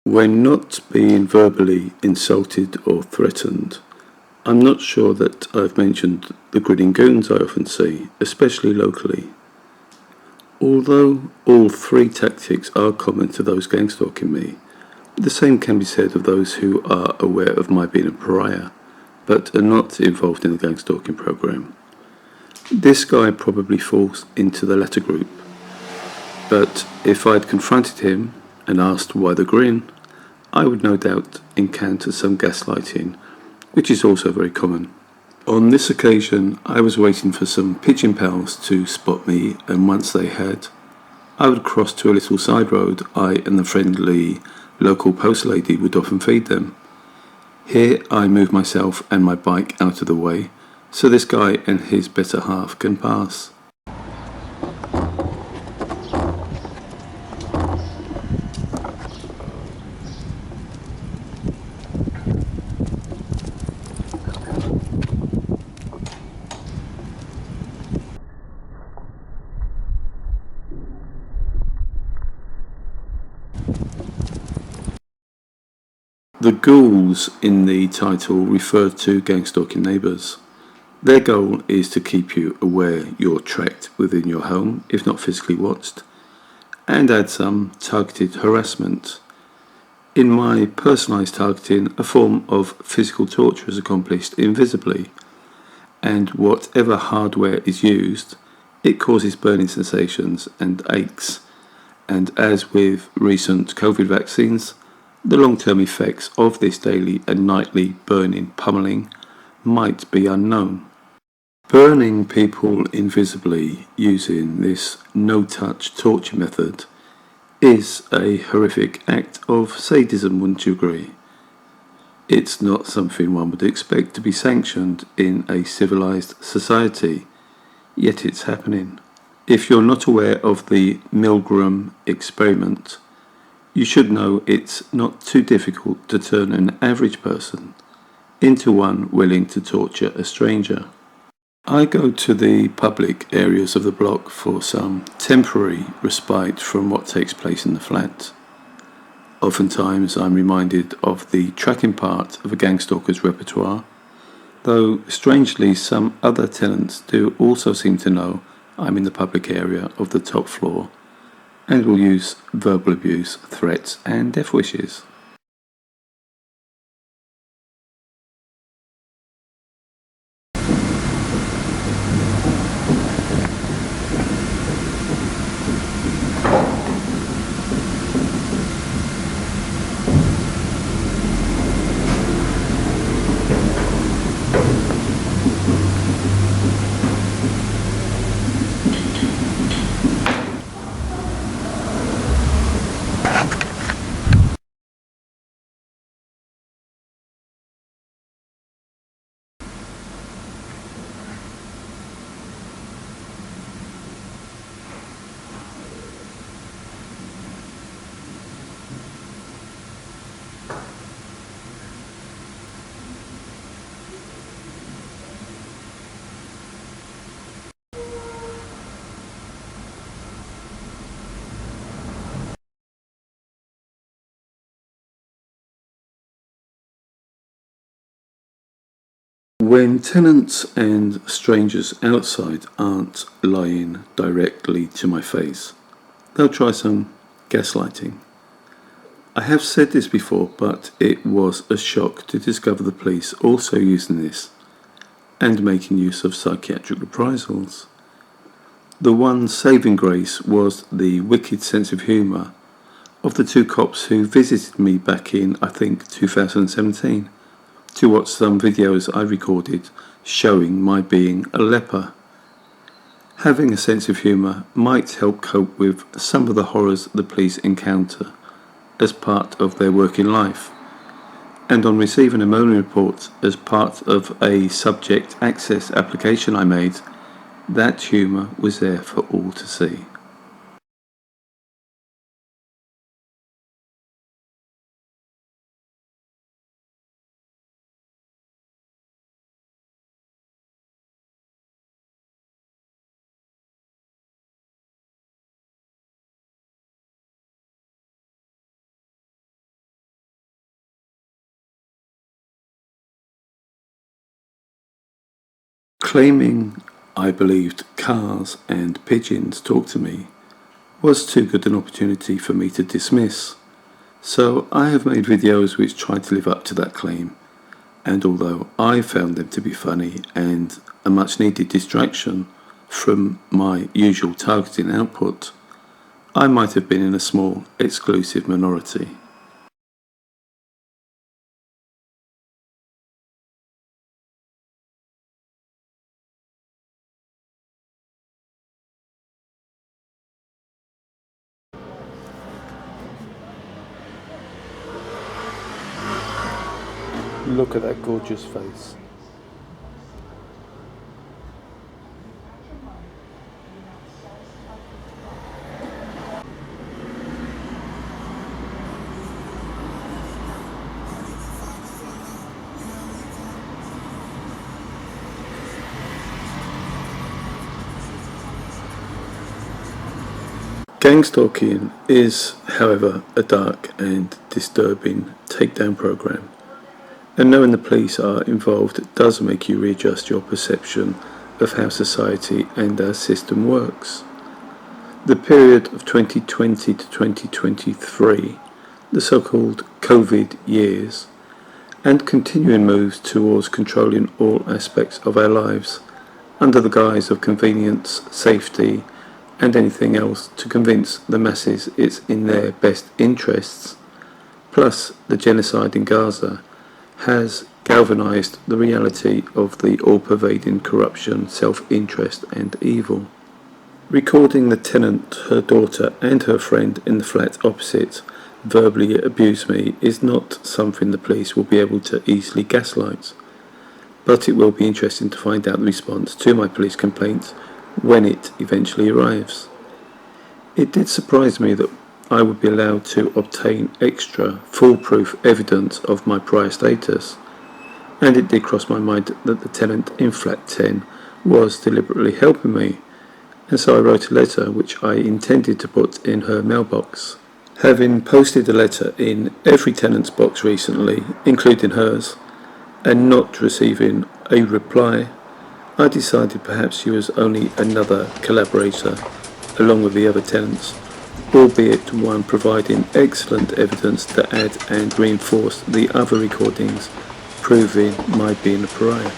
When not being verbally insulted or threatened, I'm not sure that I've mentioned the grinning goons I often see, especially locally. Although all three tactics are common to those gang stalking me, the same can be said of those who are aware of my being a pariah, but are not involved in the gang stalking program. This guy probably falls into the latter group, but if I'd confronted him and asked why the grin, I would no doubt encounter some gaslighting, which is also very common. On this occasion, I was waiting for some pigeon pals to spot me, and once they had, I would cross to a little side road I and the friendly local post lady would often feed them. Here I move myself and my bike out of the way, so this guy and his better half can pass. The ghouls in the title refer to gang-stalking neighbours. Their goal is to keep you aware you're tracked within your home, if not physically watched, and add some targeted harassment. In my personalised targeting, a form of physical torture is accomplished invisibly, and whatever hardware is used, it causes burning sensations and aches, and as with recent COVID vaccines, the long-term effects of this daily and nightly burning pummeling might be unknown. Burning people invisibly using this no-touch torture method is a horrific act of sadism, wouldn't you agree? It's not something one would expect to be sanctioned in a civilized society, yet it's happening. If you're not aware of the Milgram experiment, you should know it's not too difficult to turn an average person into one willing to torture a stranger. I go to the public areas of the block for some temporary respite from what takes place in the flat. Oftentimes I'm reminded of the tracking part of a gang stalker's repertoire, though strangely some other tenants do also seem to know I'm in the public area of the top floor and will use verbal abuse, threats and death wishes. When tenants and strangers outside aren't lying directly to my face, they'll try some gaslighting. I have said this before, but it was a shock to discover the police also using this and making use of psychiatric reprisals. The one saving grace was the wicked sense of humour of the two cops who visited me back in, I think, 2017 to watch some videos I recorded showing my being a leper. Having a sense of humour might help cope with some of the horrors the police encounter as part of their working life, and on receiving a moaning report as part of a subject access application I made, that humour was there for all to see. Claiming I believed cars and pigeons talked to me was too good an opportunity for me to dismiss. So I have made videos which try to live up to that claim, and although I found them to be funny and a much needed distraction from my usual targeting output, I might have been in a small exclusive minority. Look at that gorgeous face. Gangstalking is, however, a dark and disturbing takedown program, and knowing the police are involved does make you readjust your perception of how society and our system works. The period of 2020 to 2023, the so-called COVID years, and continuing moves towards controlling all aspects of our lives under the guise of convenience, safety, and anything else to convince the masses it's in their best interests, plus the genocide in Gaza, has galvanised the reality of the all-pervading corruption, self-interest and evil. Recording the tenant, her daughter and her friend in the flat opposite verbally abuse me is not something the police will be able to easily gaslight, but it will be interesting to find out the response to my police complaint when it eventually arrives. It did surprise me that I would be allowed to obtain extra foolproof evidence of my prior status, and it did cross my mind that the tenant in flat 10 was deliberately helping me, and so I wrote a letter which I intended to put in her mailbox. Having posted a letter in every tenant's box recently, including hers, and not receiving a reply, I decided perhaps she was only another collaborator along with the other tenants, albeit one providing excellent evidence to add and reinforce the other recordings proving my being a pariah.